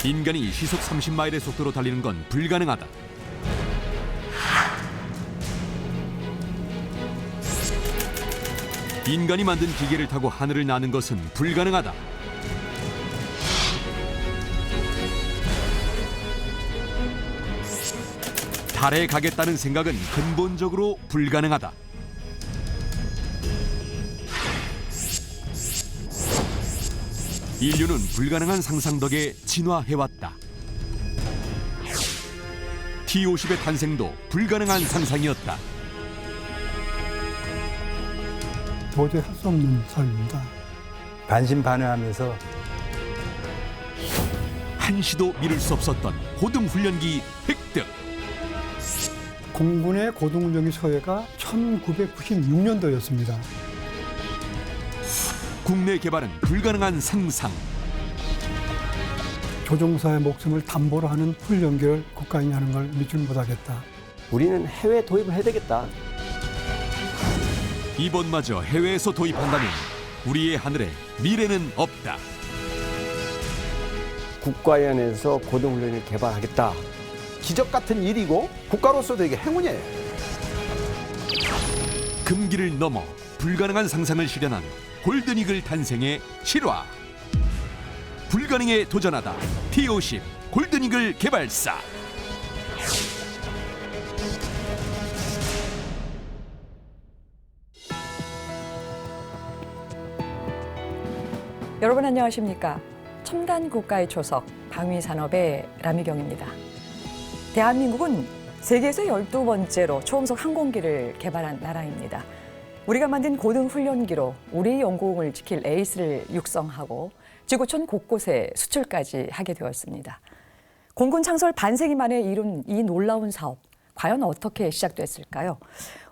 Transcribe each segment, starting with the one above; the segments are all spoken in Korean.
인간이 시속 30마일의 속도로 달리는 건 불가능하다. 인간이 만든 기계를 타고 하늘을 나는 것은 불가능하다. 달에 가겠다는 생각은 근본적으로 불가능하다. 인류는 불가능한 상상 덕에 진화해왔다. T-50의 탄생도 불가능한 상상이었다. 도저히 할 수 없는 삶입니다. 반신반의하면서 한시도 미룰 수 없었던 고등훈련기 획득. 공군의 고등훈련기 소회가 1996년도였습니다. 국내 개발은 불가능한 상상. 조종사의 목숨을 담보로 하는 훈련기를 국가인이 하는 걸 믿지는 못하겠다. 우리는 해외 도입을 해야 되겠다. 이번마저 해외에서 도입한다면 우리의 하늘에 미래는 없다. 국가연에서 고등훈련을 개발하겠다. 기적 같은 일이고 국가로서도 이게 행운이에요. 금기를 넘어 불가능한 상상을 실현한 골든이글 탄생의 실화. 불가능에 도전하다. T-50 골든이글 개발사. 여러분 안녕하십니까? 첨단 국가의 초석, 방위산업의 라미경입니다. 대한민국은 세계에서 12번째로 초음속 항공기를 개발한 나라입니다. 우리가 만든 고등훈련기로 우리 영공을 지킬 에이스를 육성하고 지구촌 곳곳에 수출까지 하게 되었습니다. 공군 창설 반세기 만에 이룬 이 놀라운 사업, 과연 어떻게 시작됐을까요?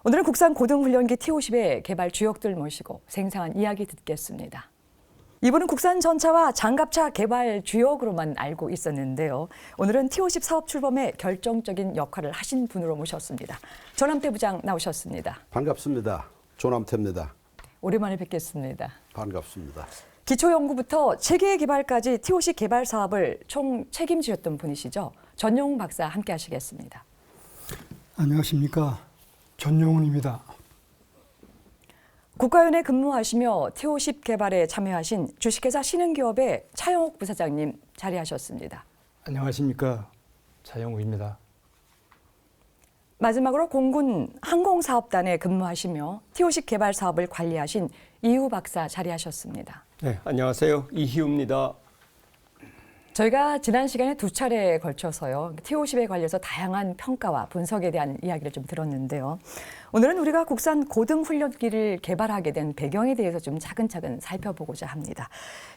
오늘은 국산 고등훈련기 T-50의 개발 주역들 모시고 생생한 이야기 듣겠습니다. 이분은 국산 전차와 장갑차 개발 주역으로만 알고 있었는데요. 오늘은 T-50 사업 출범에 결정적인 역할을 하신 분으로 모셨습니다. 전함대 부장 나오셨습니다. 반갑습니다. 조남태입니다. 오랜만에 뵙겠습니다. 반갑습니다. 기초연구부터 체계 개발까지 T-50 개발 사업을 총 책임지셨던 분이시죠. 전용훈 박사 함께 하시겠습니다. 안녕하십니까. 전용훈입니다. 국가연에 근무하시며 T-50 개발에 참여하신 주식회사 신흥기업의 차영옥 부사장님 자리하셨습니다. 안녕하십니까. 차영욱입니다. 마지막으로 공군 항공사업단에 근무하시며 T-50 개발 사업을 관리하신 이후 박사 자리하셨습니다. 네, 안녕하세요. 이희우입니다. 저희가 지난 시간에 두 차례에 걸쳐서요. T-50에 관련해서 다양한 평가와 분석에 대한 이야기를 좀 들었는데요. 오늘은 우리가 국산 고등훈련기를 개발하게 된 배경에 대해서 좀 차근차근 살펴보고자 합니다.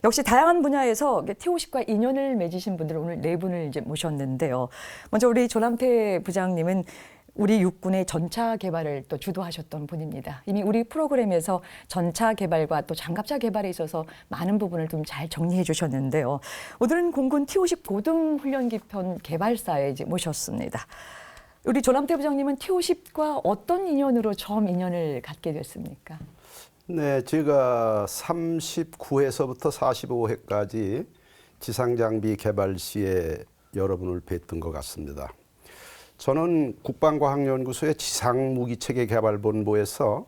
역시 다양한 분야에서 T-50과 인연을 맺으신 분들 오늘 네 분을 이제 모셨는데요. 먼저 우리 조남태 부장님은 우리 육군의 전차 개발을 또 주도하셨던 분입니다. 이미 우리 프로그램에서 전차 개발과 또 장갑차 개발에 있어서 많은 부분을 좀 잘 정리해 주셨는데요. 오늘은 공군 T-50 고등훈련기 편 개발사에 이제 모셨습니다. 우리 조남태 부장님은 T-50과 어떤 인연으로 처음 인연을 갖게 됐습니까? 네, 제가 39회서부터 45회까지 지상장비 개발 시에 여러분을 뵀던 것 같습니다. 저는 국방과학연구소의 지상무기체계개발본부에서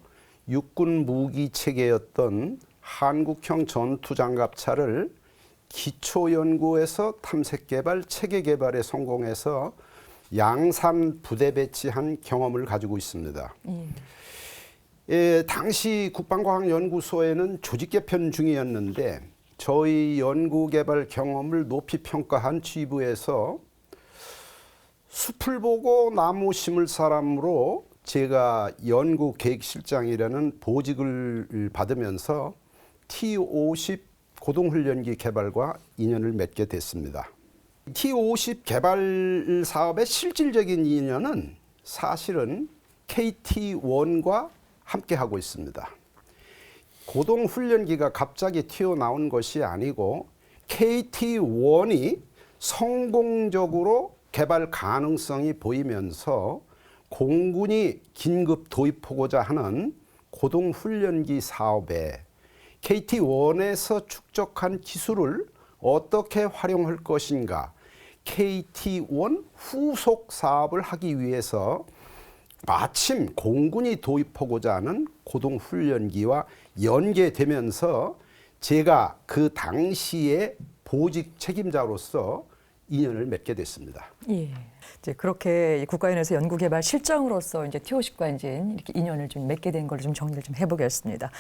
육군 무기체계였던 한국형 전투장갑차를 기초연구에서 탐색개발, 체계개발에 성공해서 양산 부대 배치한 경험을 가지고 있습니다. 당시 국방과학연구소에는 조직개편 중이었는데 저희 연구개발 경험을 높이 평가한 지부에서 숲을 보고 나무 심을 사람으로 제가 연구계획실장이라는 보직을 받으면서 T-50 고등훈련기 개발과 인연을 맺게 됐습니다. T-50 개발 사업의 실질적인 인연은 사실은 KT-1과 함께 하고 있습니다. 고등훈련기가 갑자기 튀어나온 것이 아니고 KT-1이 성공적으로 개발 가능성이 보이면서 공군이 긴급 도입하고자 하는 고등훈련기 사업에 KT-1에서 축적한 기술을 어떻게 활용할 것인가, KT1 후속 사업을 하기 위해서 마침 공군이 도입하고자 하는 고등훈련기와 연계되면서 제가 그 당시에 보직 책임자로서 인연을 맺게 됐습니다. 예. 이제 그렇게 국가연에서 연구개발 실장으로서 이제 T50과 이제 이렇게 인연을 좀 맺게 된 걸 좀 정리를 좀 해보겠습니다.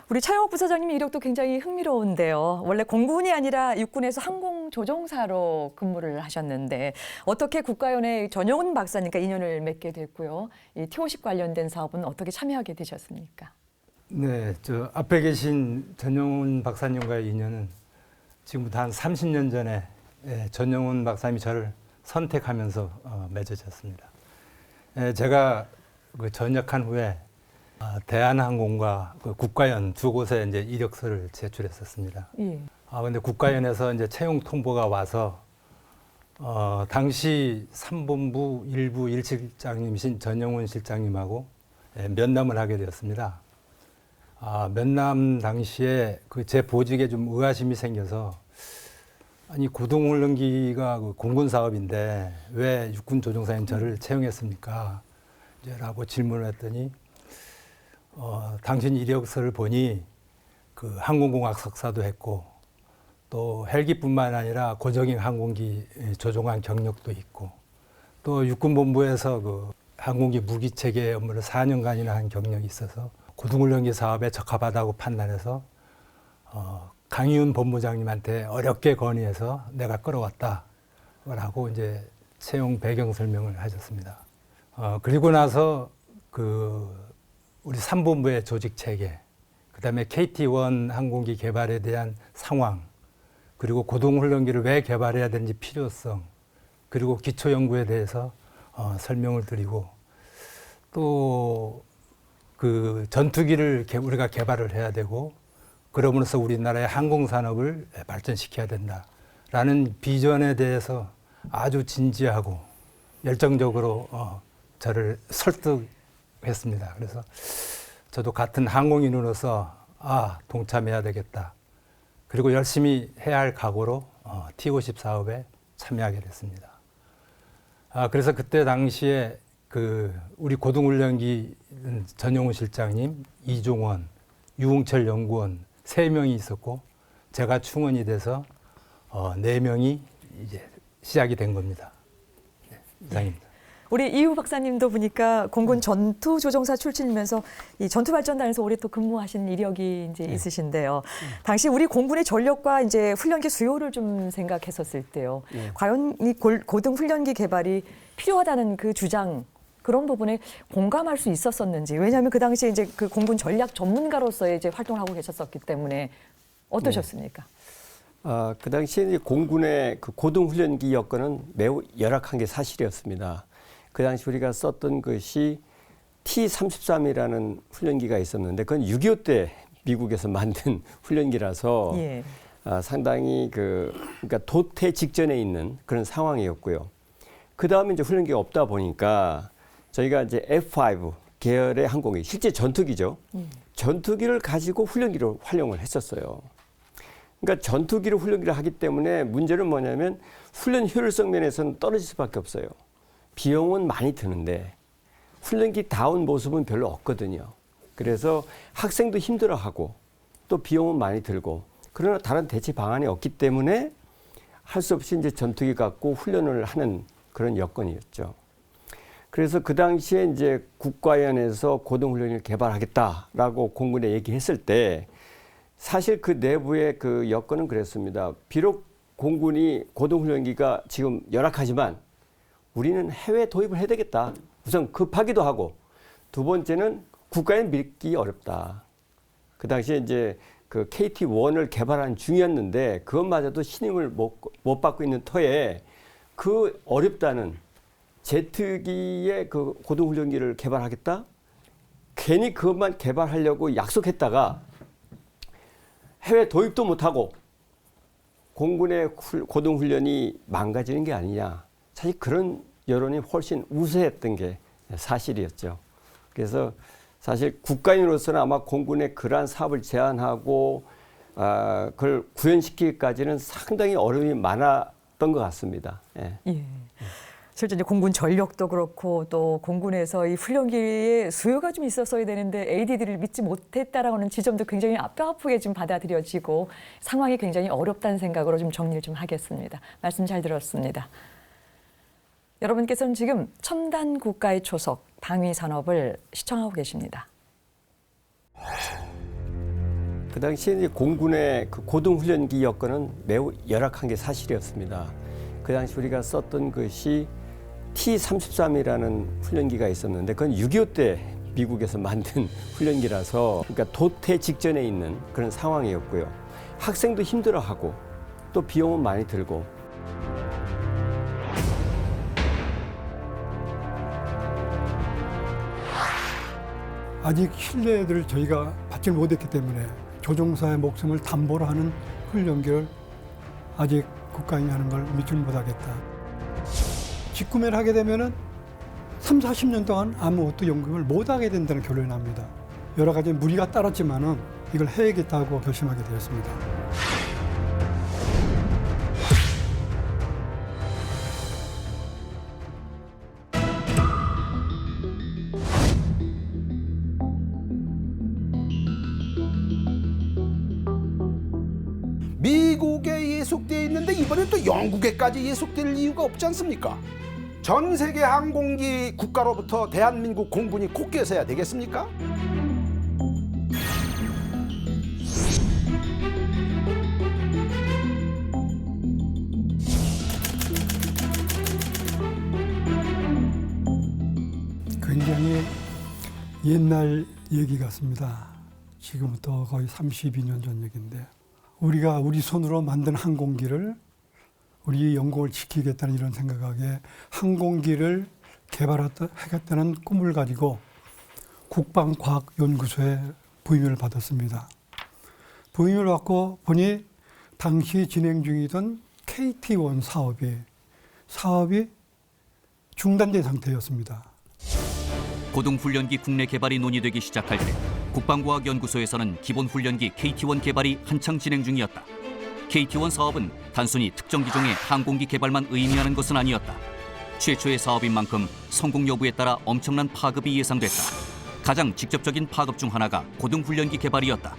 우리 차영욱 부사장님 이력도 굉장히 흥미로운데요. 원래 공군이 아니라 육군에서 항공조종사로 근무를 하셨는데 어떻게 국가연의 전용훈 박사님과 인연을 맺게 됐고요. 이 T50 관련된 사업은 어떻게 참여하게 되셨습니까? 네, 저 앞에 계신 전용훈 박사님과의 인연은 지금부터 한 30년 전에 전용훈 박사님이 저를 선택하면서 맺어졌습니다. 제가 그 전역한 후에 대한항공과 그 국가연 두 곳에 이제 이력서를 제출했었습니다. 예. 근데 국가연에서 이제 채용 통보가 와서 당시 3본부 1부 1실장님이신 전용훈 실장님하고 면담을 하게 되었습니다. 면담 당시에 그 제 보직에 좀 의아심이 생겨서 아니 고등훈련기가 그 공군 사업인데 왜 육군 조종사인 저를 채용했습니까? 라고 질문을 했더니 당신 이력서를 보니 그 항공공학 석사도 했고 또 헬기뿐만 아니라 고정형 항공기 조종한 경력도 있고 또 육군본부에서 그 항공기 무기 체계 업무를 4년간이나 한 경력이 있어서 고등훈련기 사업에 적합하다고 판단해서 강희훈 본부장님한테 어렵게 건의해서 내가 끌어왔다라고 이제 채용 배경 설명을 하셨습니다. 그리고 나서 그 우리 3본부의 조직 체계, 그다음에 KT1 항공기 개발에 대한 상황, 그리고 고등훈련기를 왜 개발해야 되는지 필요성, 그리고 기초 연구에 대해서 설명을 드리고 또 그 전투기를 우리가 개발을 해야 되고 그러므로써 우리나라의 항공산업을 발전시켜야 된다라는 비전에 대해서 아주 진지하고 열정적으로 저를 설득했습니다. 그래서 저도 같은 항공인으로서 동참해야 되겠다. 그리고 열심히 해야 할 각오로 T50 사업에 참여하게 됐습니다. 그래서 그때 당시에 그 우리 고등훈련기 전용훈 실장님, 이종원, 유홍철 연구원 3명이 있었고 제가 충원이 돼서 4명이 이제 시작이 된 겁니다. 네, 이상입니다. 우리 이후 박사님도 보니까 공군 전투조종사 출신이면서 이 전투발전단에서 오래 또 근무하신 이력이 이제 있으신데요. 당시 우리 공군의 전력과 이제 훈련기 수요를 좀 생각했었을 때요. 과연 이 고등훈련기 개발이 필요하다는 그 주장 그런 부분에 공감할 수 있었었는지. 왜냐하면 그 당시에 이제 그 공군 전략 전문가로서의 이제 활동을 하고 계셨었기 때문에 어떠셨습니까? 그 당시에 이제 공군의 그 고등훈련기 여건은 매우 열악한 게 사실이었습니다. 그 당시 우리가 썼던 것이 T-33이라는 훈련기가 있었는데 그건 6.25 때 미국에서 만든 훈련기라서 예. 상당히 그러니까 도태 직전에 있는 그런 상황이었고요. 그 다음에 이제 훈련기가 없다 보니까 저희가 이제 F5 계열의 항공기, 실제 전투기죠. 전투기를 가지고 훈련기로 활용을 했었어요. 그러니까 전투기를 훈련기를 하기 때문에 문제는 뭐냐면 훈련 효율성 면에서는 떨어질 수밖에 없어요. 비용은 많이 드는데 훈련기 다운 모습은 별로 없거든요. 그래서 학생도 힘들어하고 또 비용은 많이 들고 그러나 다른 대체 방안이 없기 때문에 할 수 없이 이제 전투기 갖고 훈련을 하는 그런 여건이었죠. 그래서 그 당시에 이제 국가연에서 고등훈련을 개발하겠다라고 공군에 얘기했을 때 사실 그 내부의 그 여건은 그랬습니다. 비록 공군이 고등훈련기가 지금 열악하지만 우리는 해외 도입을 해야 되겠다. 우선 급하기도 하고 두 번째는 국가연 믿기 어렵다. 그 당시에 이제 그 KT1을 개발한 중이었는데 그것마저도 신임을 못 받고 있는 터에 그 어렵다는 제트기의 그 고등훈련기를 개발하겠다? 괜히 그것만 개발하려고 약속했다가 해외 도입도 못하고 공군의 고등훈련이 망가지는 게 아니냐. 사실 그런 여론이 훨씬 우세했던 게 사실이었죠. 그래서 사실 국가인으로서는 아마 공군의 그러한 사업을 제안하고 그걸 구현시키기까지는 상당히 어려움이 것 같습니다. 예. 예. 실제 이제 공군 전력도 그렇고 또 공군에서 이 훈련기의 수요가 좀 있었어야 되는데 ADD를 믿지 못했다라는 지점도 굉장히 뼈아프게 좀 받아들여지고 상황이 굉장히 어렵다는 생각으로 좀 정리를 좀 하겠습니다. 말씀 잘 들었습니다. 여러분께서는 지금 첨단 국가의 초석 방위 산업을 시청하고 계십니다. 그 당시에 이제 공군의 그 고등훈련기 여건은 매우 열악한 게 사실이었습니다. 그 당시 우리가 썼던 것이 T-33이라는 훈련기가 있었는데 그건 6.25 때 미국에서 만든 훈련기라서 그러니까 도태 직전에 있는 그런 상황이었고요. 학생도 힘들어하고 또 비용은 많이 들고 아직 신뢰를 저희가 받지 못했기 때문에 조종사의 목숨을 담보로 하는 훈련기를 아직 국가인이 하는 걸 믿지 못하겠다. 직구매를 하게 되면은 3, 40년 동안 아무것도 연구를 못 하게 된다는 결론이 납니다. 여러 가지 무리가 따랐지만은 이걸 해야겠다고 결심하게 되었습니다. 미국에 예속되어 있는데 이번엔 또 영국에까지 예속될 이유가 없지 않습니까? 전 세계 항공기 국가로부터 대한민국 공군이 곱게 서야 되겠습니까? 굉장히 옛날 얘기 같습니다. 지금부터 거의 32년 전 얘기인데 우리가 우리 손으로 만든 항공기를 우리 영공을 지키겠다는 이런 생각하기에 항공기를 개발하겠다는 꿈을 가지고 국방과학연구소에 부임을 받았습니다. 부임을 받고 보니 당시 진행 중이던 KT-1 사업이 중단된 상태였습니다. 고등훈련기 국내 개발이 논의되기 시작할 때 국방과학연구소에서는 기본훈련기 KT-1 개발이 한창 진행 중이었다. KT-1 사업은 단순히 특정 기종의 항공기 개발만 의미하는 것은 아니었다. 최초의 사업인 만큼 성공 여부에 따라 엄청난 파급이 예상됐다. 가장 직접적인 파급 중 하나가 고등훈련기 개발이었다.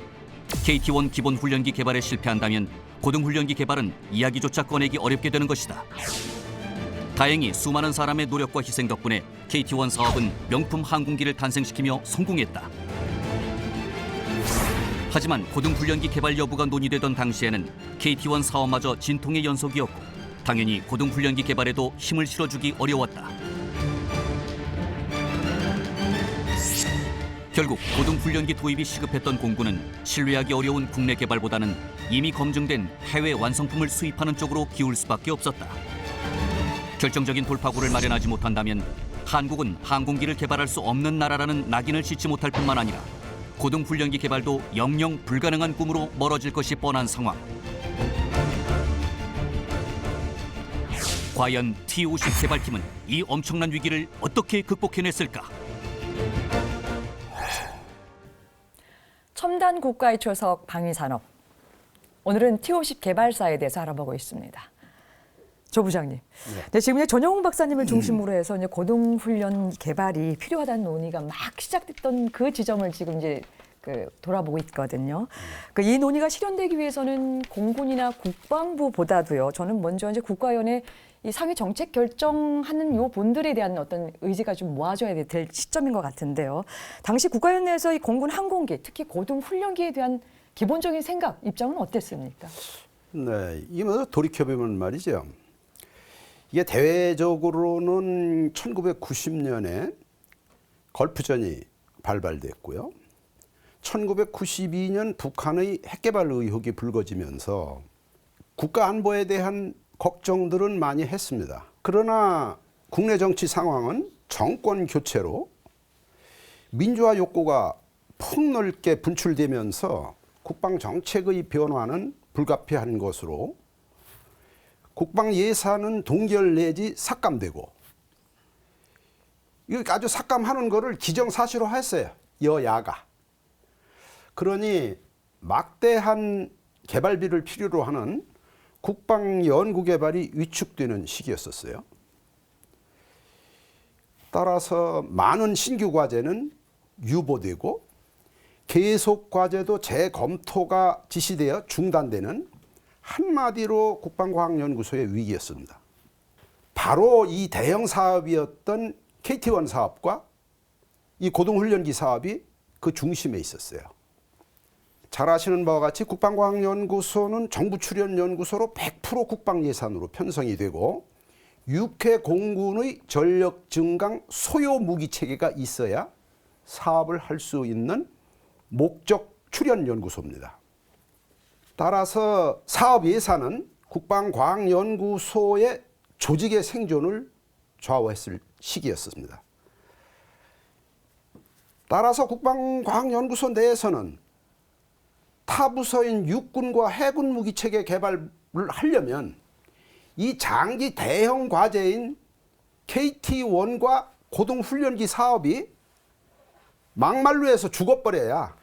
KT-1 기본훈련기 개발에 실패한다면 고등훈련기 개발은 이야기조차 꺼내기 어렵게 되는 것이다. 다행히 수많은 사람의 노력과 희생 덕분에 KT-1 사업은 명품 항공기를 탄생시키며 성공했다. 하지만 고등훈련기 개발 여부가 논의되던 당시에는 KT-1 사업마저 진통의 연속이었고 당연히 고등훈련기 개발에도 힘을 실어주기 어려웠다. 결국 고등훈련기 도입이 시급했던 공군은 신뢰하기 어려운 국내 개발보다는 이미 검증된 해외 완성품을 수입하는 쪽으로 기울 수밖에 없었다. 결정적인 돌파구를 마련하지 못한다면 한국은 항공기를 개발할 수 없는 나라라는 낙인을 싣지 못할 뿐만 아니라 고등훈련기 개발도 영영 불가능한 꿈으로 멀어질 것이 뻔한 상황. 과연 T-50 개발팀은 이 엄청난 위기를 어떻게 극복해냈을까? 첨단 국가의 초석 방위산업. 오늘은 T-50 개발사에 대해서 알아보고 있습니다. 조 부장님, 네, 지금 이제 전영훈 박사님을 중심으로 해서 이제 고등훈련 개발이 필요하다는 논의가 막 시작됐던 그 지점을 지금 이제 돌아보고 있거든요. 이 논의가 실현되기 위해서는 공군이나 국방부보다도요. 저는 먼저 이제 국가연의 이 상위 정책 결정하는 요 본들에 대한 어떤 의지가 좀 모아져야 될 시점인 것 같은데요. 당시 국가연 내에서 이 공군 항공기, 특히 고등훈련기에 대한 기본적인 생각, 입장은 어땠습니까? 네, 이거 돌이켜보면 말이죠. 이게 대외적으로는 1990년에 걸프전이 발발됐고요. 1992년 북한의 핵개발 의혹이 불거지면서 국가 안보에 대한 걱정들은 많이 했습니다. 그러나 국내 정치 상황은 정권 교체로 민주화 욕구가 폭넓게 분출되면서 국방 정책의 변화는 불가피한 것으로 국방 예산은 동결 내지 삭감되고 이거 아주 삭감하는 거를 기정사실화했어요. 여야가. 그러니 막대한 개발비를 필요로 하는 국방연구개발이 위축되는 시기였었어요. 따라서 많은 신규 과제는 유보되고 계속 과제도 재검토가 지시되어 중단되는 한마디로 국방과학연구소의 위기였습니다. 바로 이 대형 사업이었던 KT1 사업과 이 고등훈련기 사업이 그 중심에 있었어요. 잘 아시는 바와 같이 국방과학연구소는 정부 출연 연구소로 100% 국방 예산으로 편성이 되고 육해 공군의 전력 증강 소요 무기 체계가 있어야 사업을 할 수 있는 목적 출연 연구소입니다. 따라서 사업 예산은 국방과학연구소의 조직의 생존을 좌우했을 시기였습니다. 따라서 국방과학연구소 내에서는 타 부서인 육군과 해군 무기체계 개발을 하려면 이 장기 대형 과제인 KT1과 고등훈련기 사업이 막말로 해서 죽어버려야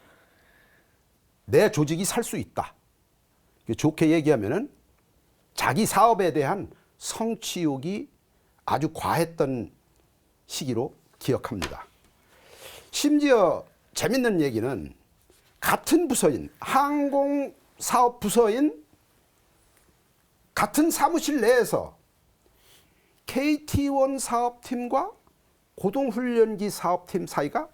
내 조직이 살 수 있다. 좋게 얘기하면은 자기 사업에 대한 성취욕이 아주 과했던 시기로 기억합니다. 심지어 재밌는 얘기는 같은 부서인 항공사업 부서인 같은 사무실 내에서 KT1 사업팀과 고등훈련기 사업팀 사이가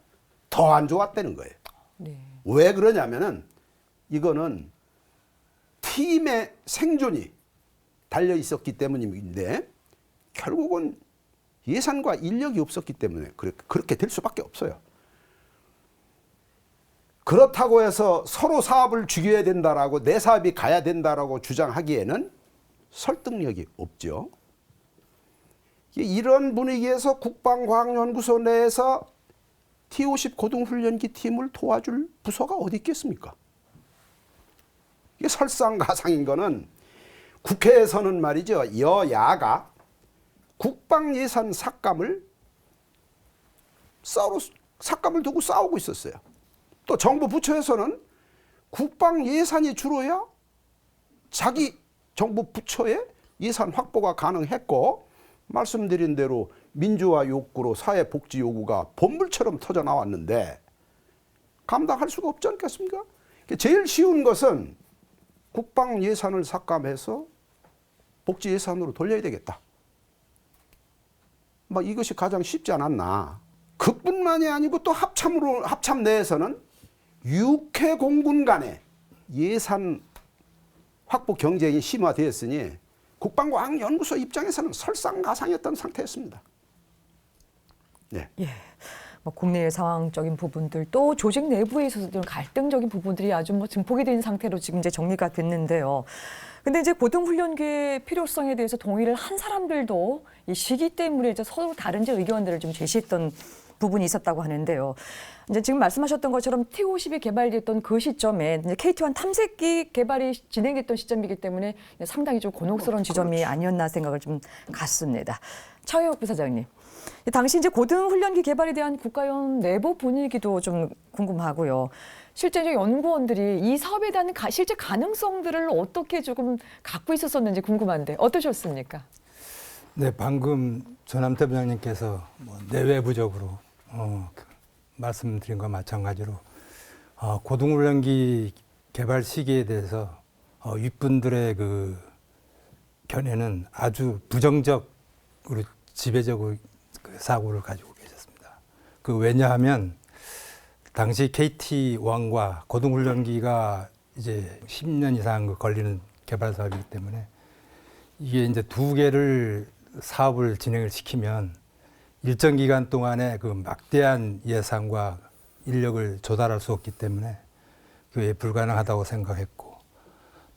더 안 좋았다는 거예요. 네. 왜 그러냐면은 이거는 팀의 생존이 달려 있었기 때문인데 결국은 예산과 인력이 없었기 때문에 그렇게 될 수밖에 없어요. 그렇다고 해서 서로 사업을 죽여야 된다라고 내 사업이 가야 된다라고 주장하기에는 설득력이 없죠. 이런 분위기에서 국방과학연구소 내에서 T-50 고등훈련기 팀을 도와줄 부서가 어디 있겠습니까? 이게 설상가상인 거는 국회에서는 말이죠. 여야가 국방예산 삭감을 두고 싸우고 있었어요. 또 정부 부처에서는 국방예산이 줄어야 자기 정부 부처의 예산 확보가 가능했고 말씀드린 대로 민주화 욕구로 사회복지 요구가 본물처럼 터져 나왔는데 감당할 수가 없지 않겠습니까? 제일 쉬운 것은 국방 예산을 삭감해서 복지 예산으로 돌려야 되겠다. 이것이 가장 쉽지 않았나. 그뿐만이 아니고 또 합참 내에서는 육해 공군 간의 예산 확보 경쟁이 심화되었으니 국방과학연구소 입장에서는 설상가상이었던 상태였습니다. 네. 예. 국내의 상황적인 부분들 또 조직 내부에 있어서도 갈등적인 부분들이 아주 증폭이 된 상태로 지금 이제 정리가 됐는데요. 근데 이제 고등훈련기의 필요성에 대해서 동의를 한 사람들도 이 시기 때문에 이제 서로 다른 의견들을 좀 제시했던 부분이 있었다고 하는데요. 이제 지금 말씀하셨던 것처럼 T-50이 개발됐던 그 시점에 이제 KT-1 탐색기 개발이 진행됐던 시점이기 때문에 상당히 좀 곤혹스러운 지점이 아니었나 생각을 좀 갖습니다. 차혜옥 부사장님, 당시 이제 고등훈련기 개발에 대한 국가연 내부 분위기도 좀 궁금하고요. 실제 연구원들이 이 사업에 대한 실제 가능성들을 어떻게 조금 갖고 있었었는지 궁금한데 어떠셨습니까? 네, 방금 전함태 부장님께서 내외부적으로 말씀드린 것과 마찬가지로 고등훈련기 개발 시기에 대해서 윗분들의 그 견해는 아주 부정적으로 지배적으로 그 사고를 가지고 계셨습니다. 왜냐하면 당시 KT1과 고등훈련기가 이제 10년 이상 걸리는 개발 사업이기 때문에 이게 이제 두 개를 사업을 진행을 시키면 일정 기간 동안에 그 막대한 예산과 인력을 조달할 수 없기 때문에 그게 불가능하다고 생각했고,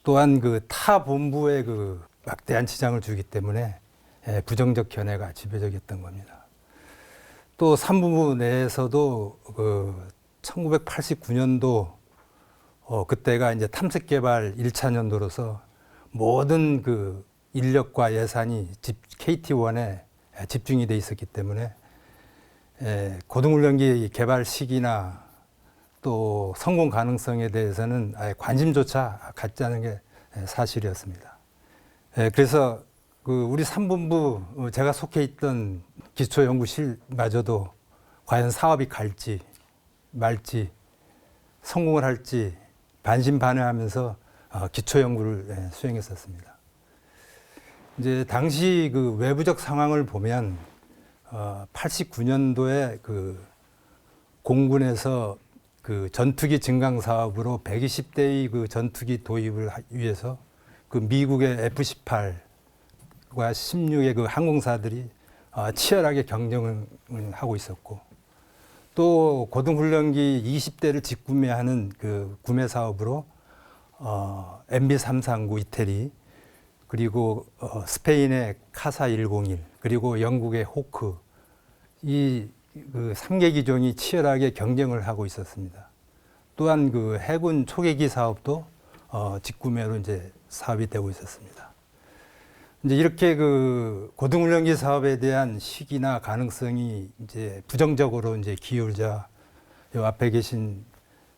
또한 그 타 본부에 그 막대한 지장을 주기 때문에 부정적 견해가 지배적이었던 겁니다. 또 산부부 내에서도 그 1989년도 그때가 이제 탐색 개발 1차 년도로서 모든 그 인력과 예산이 KT1에 집중이 돼 있었기 때문에 고등훈련기 개발 시기나 또 성공 가능성에 대해서는 아예 관심조차 갖지 않은 게 사실이었습니다. 그래서 그 우리 3본부 제가 속해 있던 기초연구실마저도 과연 사업이 갈지 말지 성공을 할지 반신반의하면서 기초연구를 수행했었습니다. 이제 당시 그 외부적 상황을 보면 89년도에 그 공군에서 그 전투기 증강 사업으로 120대의 그 전투기 도입을 위해서 그 미국의 F-18과 16의 그 항공사들이 치열하게 경쟁을 하고 있었고, 또 고등훈련기 20대를 직구매하는 그 구매 사업으로 MB339 이태리, 그리고 스페인의 카사 101, 그리고 영국의 호크, 이 그 3개 기종이 치열하게 경쟁을 하고 있었습니다. 또한 그 해군 초계기 사업도 직구매로 이제 사업이 되고 있었습니다. 이제 이렇게 그 고등훈련기 사업에 대한 시기나 가능성이 이제 부정적으로 이제 기울자 요 앞에 계신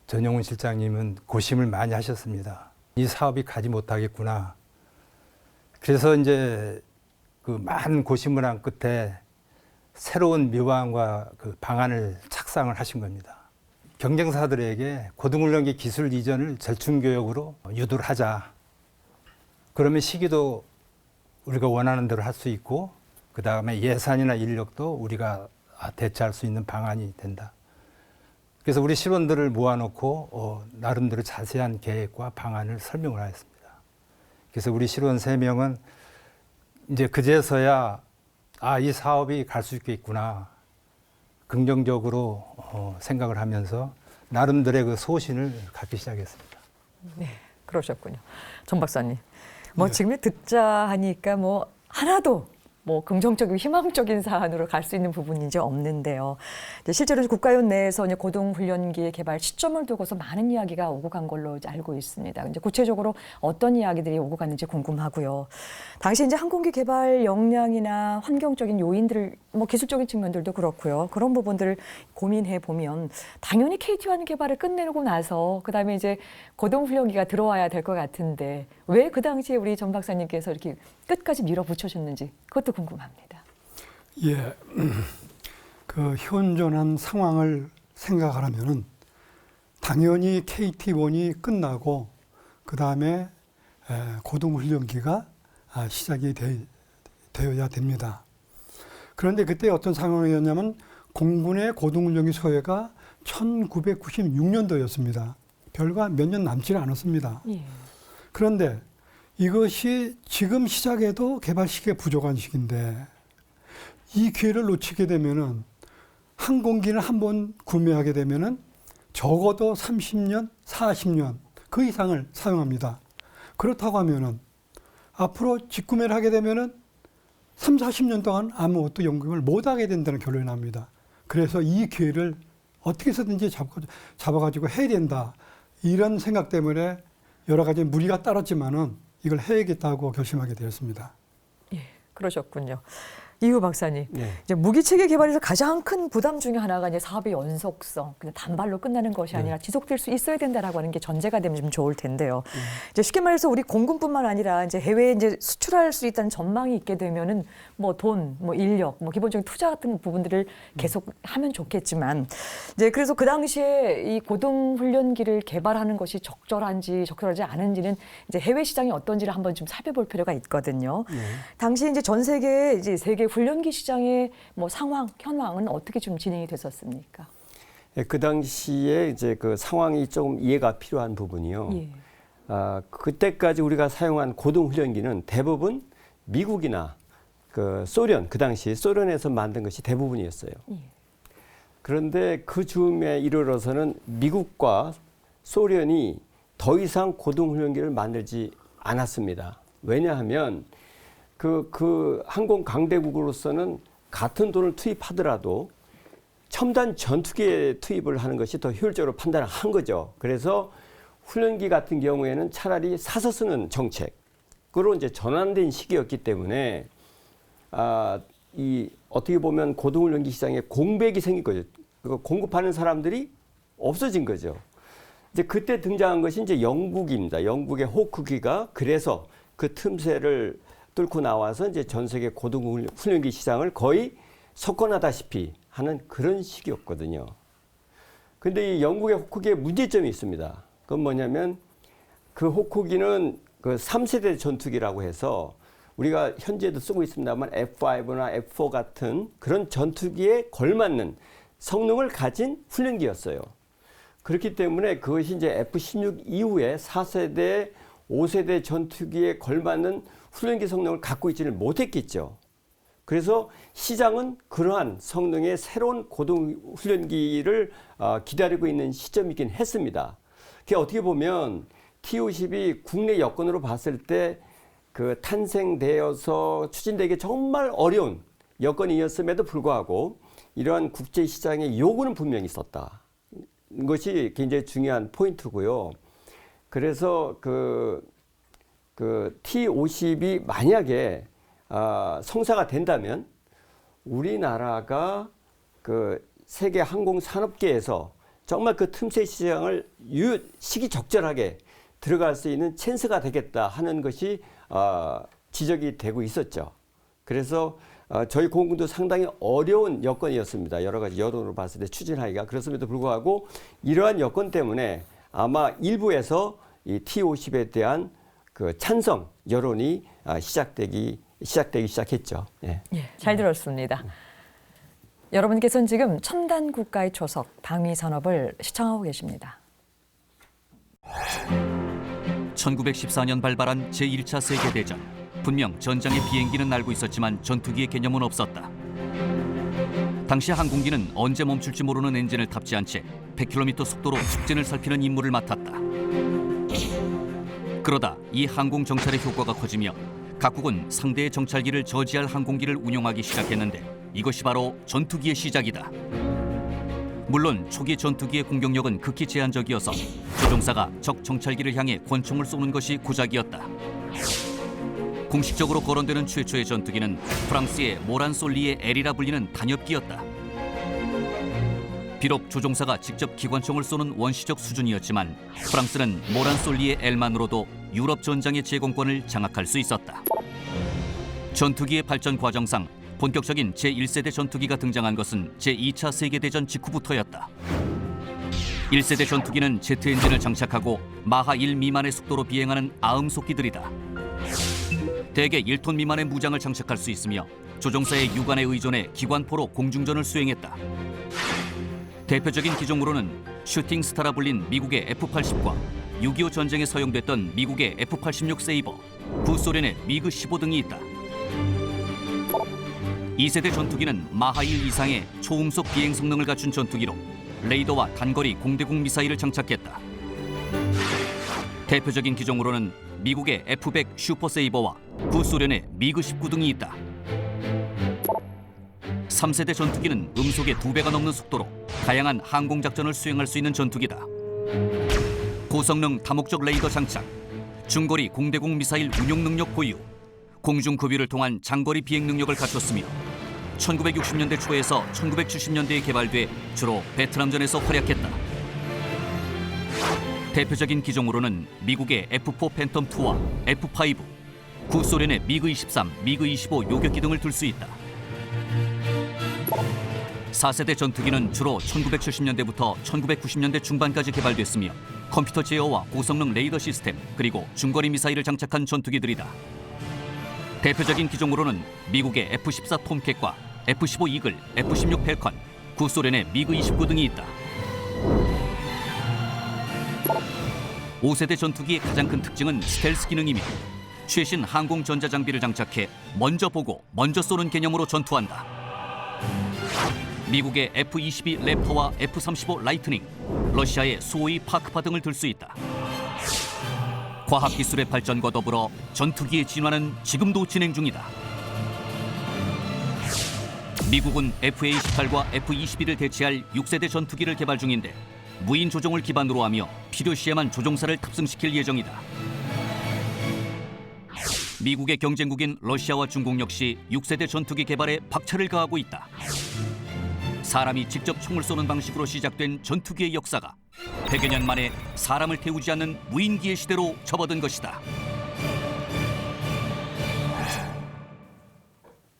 전용훈 실장님은 고심을 많이 하셨습니다. 이 사업이 가지 못하겠구나. 그래서 이제 그 많은 고심을 한 끝에 새로운 묘안과 그 방안을 착상을 하신 겁니다. 경쟁사들에게 고등훈련기 기술 이전을 절충교역으로 유도를 하자. 그러면 시기도 우리가 원하는 대로 할 수 있고, 그 다음에 예산이나 인력도 우리가 대처할 수 있는 방안이 된다. 그래서 우리 실원들을 모아놓고 나름대로 자세한 계획과 방안을 설명을 하였습니다. 그래서 우리 실원 3명은 이제 그제서야 이 사업이 갈 수 있겠구나 긍정적으로 생각을 하면서 나름대로의 그 소신을 갖기 시작했습니다. 네, 그러셨군요. 전 박사님, 뭐 지금 듣자 하니까 뭐 하나도 뭐 긍정적이고 희망적인 사안으로 갈 수 있는 부분이 이제 없는데요. 이제 실제로 국가연 내에서 이제 고등훈련기의 개발 시점을 두고서 많은 이야기가 오고 간 걸로 이제 알고 있습니다. 이제 구체적으로 어떤 이야기들이 오고 갔는지 궁금하고요. 당시 이제 항공기 개발 역량이나 환경적인 요인들, 뭐 기술적인 측면들도 그렇고요. 그런 부분들을 고민해 보면 당연히 KT-1 개발을 끝내고 나서 그 다음에 이제 고등훈련기가 들어와야 될 것 같은데 왜 그 당시에 우리 전 박사님께서 이렇게 끝까지 밀어붙여셨는지 그것도 궁금합니다. 예, 그 현존한 상황을 생각하려면은 당연히 KT-1이 끝나고 그 다음에 고등훈련기가 시작이 되어야 됩니다. 그런데 그때 어떤 상황이었냐면 공군의 고등훈련기 소요가 1996년도였습니다. 별과 몇 년 남지 않았습니다. 예. 그런데 이것이 지금 시작해도 개발 시기가 부족한 시기인데 이 기회를 놓치게 되면은 항공기를 한번 구매하게 되면은 적어도 30년, 40년 그 이상을 사용합니다. 그렇다고 하면은 앞으로 직구매를 하게 되면은 3, 40년 동안 아무것도 연구를 못 하게 된다는 결론이 납니다. 그래서 이 기회를 어떻게 해서든지 잡아가지고 해야 된다. 이런 생각 때문에 여러 가지 무리가 따랐지만은 이걸 해야겠다고 결심하게 되었습니다. 예, 그러셨군요. 이후 박사님, 네. 이제 무기 체계 개발에서 가장 큰 부담 중에 하나가 이제 사업의 연속성, 그냥 단발로 끝나는 것이 아니라 지속될 수 있어야 된다라고 하는 게 전제가 되면 좀 좋을 텐데요. 이제 쉽게 말해서 우리 공군뿐만 아니라 이제 해외에 이제 수출할 수 있다는 전망이 있게 되면은 뭐 돈, 뭐 인력, 뭐 기본적인 투자 같은 부분들을 계속 하면 좋겠지만 이제 그래서 그 당시에 이 고등훈련기를 개발하는 것이 적절한지 적절하지 않은지는 이제 해외 시장이 어떤지를 한번 좀 살펴볼 필요가 있거든요. 당시 이제 전 세계 이제 세계 훈련기 시장의 뭐 상황, 현황은 어떻게 좀 진행이 됐었습니까? 그 당시에 이제 그 상황이 조금 이해가 필요한 부분이요. 예. 그때까지 우리가 사용한 고등훈련기는 대부분 미국이나 그 소련, 그 당시 소련에서 만든 것이 대부분이었어요. 예. 그런데 그 즈음에 이르러서는 미국과 소련이 더 이상 고등훈련기를 만들지 않았습니다. 왜냐하면 그 항공 강대국으로서는 같은 돈을 투입하더라도 첨단 전투기에 투입을 하는 것이 더 효율적으로 판단을 한 거죠. 그래서 훈련기 같은 경우에는 차라리 사서 쓰는 정책으로 이제 전환된 시기였기 때문에 이 어떻게 보면 고등훈련기 시장에 공백이 생긴 거죠. 공급하는 사람들이 없어진 거죠. 이제 그때 등장한 것이 이제 영국입니다. 영국의 호크기가 그래서 그 틈새를 뚫고 나와서 이제 전 세계 고등훈련기 시장을 거의 석권하다시피 하는 그런 시기였거든요. 근데 이 영국의 호크기에 문제점이 있습니다. 그건 뭐냐면 그 호크기는 그 3세대 전투기라고 해서 우리가 현재도 쓰고 있습니다만 F5나 F4 같은 그런 전투기에 걸맞는 성능을 가진 훈련기였어요. 그렇기 때문에 그것이 이제 F-16 이후에 4세대, 5세대 전투기에 걸맞는 훈련기 성능을 갖고 있지는 못했겠죠. 그래서 시장은 그러한 성능의 새로운 고등훈련기를 기다리고 있는 시점이긴 했습니다. 그게 어떻게 보면 T-50이 국내 여건으로 봤을 때 그 탄생되어서 추진되기 정말 어려운 여건이었음에도 불구하고 이러한 국제시장의 요구는 분명히 있었다. 것이 굉장히 중요한 포인트고요. 그래서 그 T-50이 만약에 성사가 된다면 우리나라가 그 세계 항공 산업계에서 정말 그 틈새 시장을 시기적절하게 들어갈 수 있는 찬스가 되겠다 하는 것이 지적이 되고 있었죠. 그래서 저희 공군도 상당히 어려운 여건이었습니다. 여러 가지 여론으로 봤을 때 추진하기가. 그렇음에도 불구하고 이러한 여건 때문에 아마 일부에서 이 T-50에 대한 그 찬성 여론이 시작되기 시작했죠. 예. 예, 잘 들었습니다. 여러분께서는 지금 첨단 국가의 초석 방위 산업을 시청하고 계십니다. 1914년 발발한 제1차 세계대전. 분명 전장의 비행기는 날고 있었지만 전투기의 개념은 없었다. 당시 항공기는 언제 멈출지 모르는 엔진을 탑재한 채 100km 속도로 직진을 살피는 임무를 맡았다. 그러다 이 항공 정찰의 효과가 커지며 각국은 상대의 정찰기를 저지할 항공기를 운용하기 시작했는데 이것이 바로 전투기의 시작이다. 물론 초기 전투기의 공격력은 극히 제한적이어서 조종사가 적 정찰기를 향해 권총을 쏘는 것이 고작이었다. 공식적으로 거론되는 최초의 전투기는 프랑스의 모란솔리의 L이라 불리는 단엽기였다. 비록 조종사가 직접 기관총을 쏘는 원시적 수준이었지만 프랑스는 모란솔리의 L만으로도 유럽 전장의 제공권을 장악할 수 있었다. 전투기의 발전 과정상 본격적인 제1세대 전투기가 등장한 것은 제2차 세계대전 직후부터였다. 1세대 전투기는 제트 엔진을 장착하고 마하 1 미만의 속도로 비행하는 아음속기들이다. 대개 1톤 미만의 무장을 장착할 수 있으며 조종사의 유관에 의존해 기관포로 공중전을 수행했다. 대표적인 기종으로는 슈팅 스타라 불린 미국의 F-80과 6.25 전쟁에 사용됐던 미국의 F-86 세이버, 구소련의 미그 15 등이 있다. 2세대 전투기는 마하 1 이상의 초음속 비행 성능을 갖춘 전투기로 레이더와 단거리 공대공 미사일을 장착했다. 대표적인 기종으로는 미국의 F-100 슈퍼 세이버와 구소련의 미그 19 등이 있다. 3세대 전투기는 음속의 2배가 넘는 속도로 다양한 항공작전을 수행할 수 있는 전투기다. 고성능 다목적 레이더 장착, 중거리 공대공 미사일 운용 능력 보유, 공중급유를 통한 장거리 비행 능력을 갖췄으며 1960년대 초에서 1970년대에 개발돼 주로 베트남전에서 활약했다. 대표적인 기종으로는 미국의 F-4 팬텀2와 F-5, 구소련의 미그-23, 미그-25 요격기 등을 들 수 있다. 4세대 전투기는 주로 1970년대부터 1990년대 중반까지 개발됐으며 컴퓨터 제어와 고성능 레이더 시스템 그리고 중거리 미사일을 장착한 전투기들이다. 대표적인 기종으로는 미국의 F-14 톰캣과 F-15 이글, F-16 펠컨, 구소련의 미그-29 등이 있다. 5세대 전투기의 가장 큰 특징은 스텔스 기능이며 최신 항공 전자장비를 장착해 먼저 보고 먼저 쏘는 개념으로 전투한다. 미국의 F-22 래퍼와 F-35 라이트닝, 러시아의 수호이 파크파 등을 들 수 있다. 과학기술의 발전과 더불어 전투기의 진화는 지금도 진행 중이다. 미국은 F-A-18과 F-22를 대체할 6세대 전투기를 개발 중인데 무인 조종을 기반으로 하며 필요시에만 조종사를 탑승시킬 예정이다. 미국의 경쟁국인 러시아와 중국 역시 6세대 전투기 개발에 박차를 가하고 있다. 사람이 직접 총을 쏘는 방식으로 시작된 전투기의 역사가 100여 년 만에 사람을 태우지 않는 무인기의 시대로 접어든 것이다.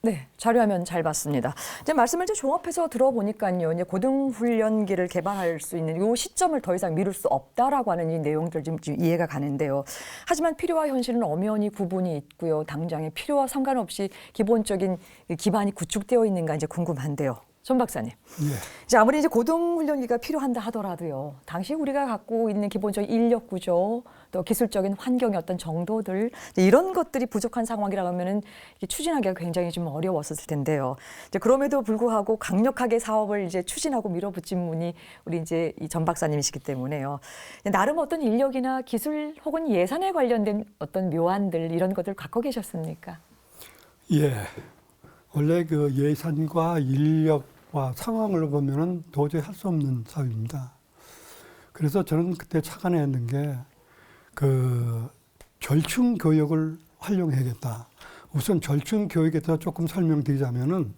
네, 자료화면 잘 봤습니다. 이제 말씀을 이제 종합해서 들어보니까요, 이제 고등훈련기를 개발할 수 있는 이 시점을 더 이상 미룰 수 없다라고 하는 이 내용들 좀 이해가 가는데요. 하지만 필요와 현실은 엄연히 구분이 있고요. 당장의 필요와 상관없이 기본적인 기반이 구축되어 있는가 이제 궁금한데요. 전 박사님. 예. 이제 아무리 이제 고등훈련기가 필요한다 하더라도요. 당시 우리가 갖고 있는 기본적인 인력 구조, 또 기술적인 환경의 어떤 정도들 이런 것들이 부족한 상황이라고 하면은 추진하기가 굉장히 좀 어려웠을 텐데요. 이제 그럼에도 불구하고 강력하게 사업을 이제 추진하고 밀어붙인 분이 우리 이제 이 전 박사님이시기 때문에요. 나름 어떤 인력이나 기술 혹은 예산에 관련된 어떤 묘안들 이런 것들 갖고 계셨습니까? 예. 원래 그 예산과 인력과 상황을 보면은 도저히 할 수 없는 사업입니다. 그래서 저는 그때 착안했는 게 그 절충 교육을 활용해야겠다. 우선 절충 교육에 대해서 조금 설명드리자면은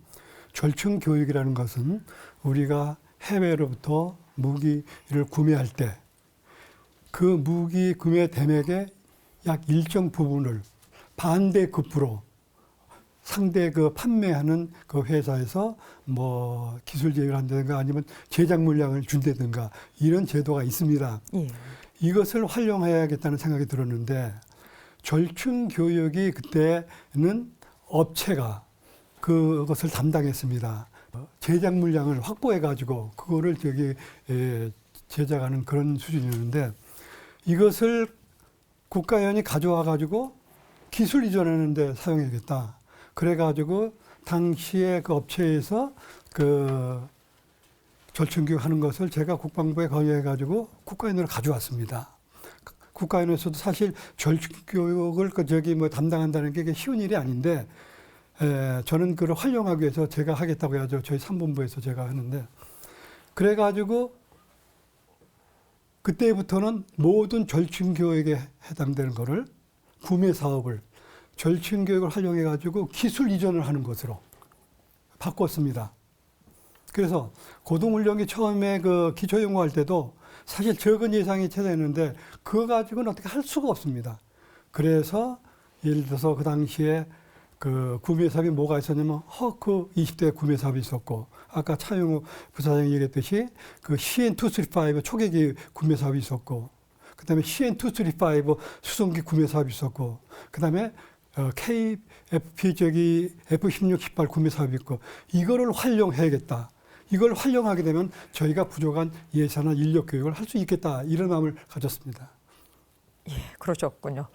절충 교육이라는 것은 우리가 해외로부터 무기를 구매할 때 그 무기 구매 대맥의 약 일정 부분을 반대급부로 상대 그 판매하는 그 회사에서 뭐 기술 제휴를 한다든가 아니면 제작 물량을 준다든가 이런 제도가 있습니다. 예. 이것을 활용해야겠다는 생각이 들었는데 절충 교육이 그때는 업체가 그것을 담당했습니다. 제작 물량을 확보해 가지고 그거를 제작하는 그런 수준이었는데 이것을 국가연이 가져와 가지고 기술 이전하는 데 사용해야겠다. 그래 가지고 당시에 그 업체에서 그 절충교육 하는 것을 제가 국방부에 건의해 가지고 국가연으로 가져왔습니다. 국가연에서도 사실 절충교육을 담당한다는 게 쉬운 일이 아닌데 저는 그걸 활용하기 위해서 제가 하겠다고 해야죠. 저희 3본부에서 제가 하는데 그래 가지고 그때부터는 모든 절충교육에 해당되는 거를 구매 사업을 절충교육을 활용해 가지고 기술 이전을 하는 것으로 바꿨습니다. 그래서 고등훈련기 처음에 그 기초연구할 때도 사실 적은 예산이 채택했는데 그거 가지고는 어떻게 할 수가 없습니다. 그래서 예를 들어서 그 당시에 그 구매 사업이 뭐가 있었냐면 허크 20대 구매 사업이 있었고 아까 차용우 부사장이 얘기했듯이 그 CN235 초계기 구매 사업이 있었고 그다음에 CN235 수송기 구매 사업이 있었고 그다음에 KFP F-16, 18 구매 사업이 있고 이거를 활용해야겠다. 이걸 활용하게 되면 저희가 부족한 예산과 인력 교육을 할 수 있겠다. 이런 마음을 가졌습니다. 예, 그러셨군요.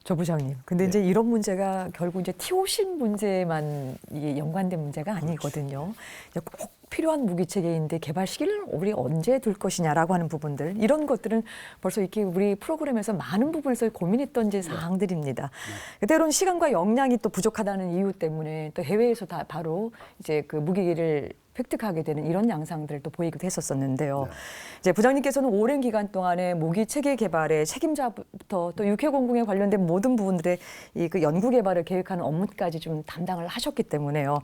조 부장님. 근데 이제 이런 문제가 결국 이제 T-50 문제만 이게 연관된 문제가 아니거든요. 이제 꼭 필요한 무기 체계인데 개발 시기를 우리 언제 둘 것이냐라고 하는 부분들 이런 것들은 벌써 이렇게 우리 프로그램에서 많은 부분에서 고민했던 이제 사항들입니다. 때로는 시간과 역량이 또 부족하다는 이유 때문에 또 해외에서 다 바로 이제 그 무기를 획득하게 되는 이런 양상들도 보이기도 했었었는데요. 이제 부장님께서는 오랜 기간 동안에 무기 체계 개발의 책임자부터 또 육해공군에 관련된 모든 부분들의 이 그 연구 개발을 계획하는 업무까지 좀 담당을 하셨기 때문에요.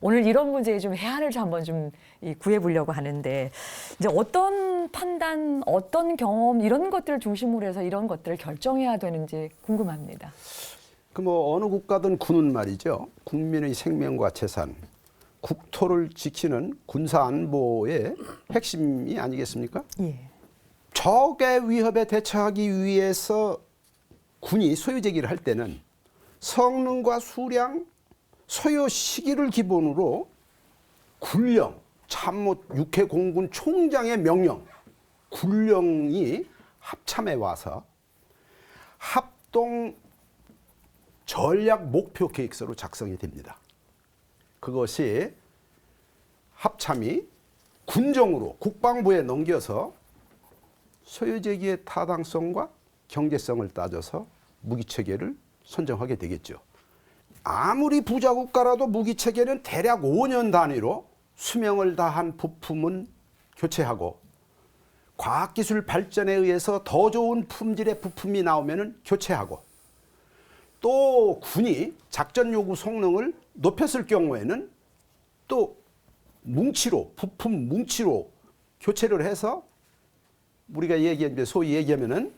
오늘 이런 문제에 좀 해안을 좀 한번 좀 구해보려고 하는데 이제 어떤 판단, 어떤 경험 이런 것들을 중심으로 해서 이런 것들을 결정해야 되는지 궁금합니다. 그 뭐 어느 국가든 군은 말이죠. 국민의 생명과 재산, 국토를 지키는 군사 안보의 핵심이 아니겠습니까? 예. 적의 위협에 대처하기 위해서 군이 소요제기를 할 때는 성능과 수량, 소요 시기를 기본으로 군령, 참모 육해공군 총장의 명령, 군령이 합참에 와서 합동 전략 목표 계획서로 작성이 됩니다. 그것이 합참이 군정으로 국방부에 넘겨서 소요제기의 타당성과 경제성을 따져서 무기체계를 선정하게 되겠죠. 아무리 부자국가라도 무기체계는 대략 5년 단위로 수명을 다한 부품은 교체하고 과학기술 발전에 의해서 더 좋은 품질의 부품이 나오면 교체하고 또 군이 작전 요구 성능을 높였을 경우에는 또 뭉치로 부품 뭉치로 교체를 해서 우리가 소위 얘기하면은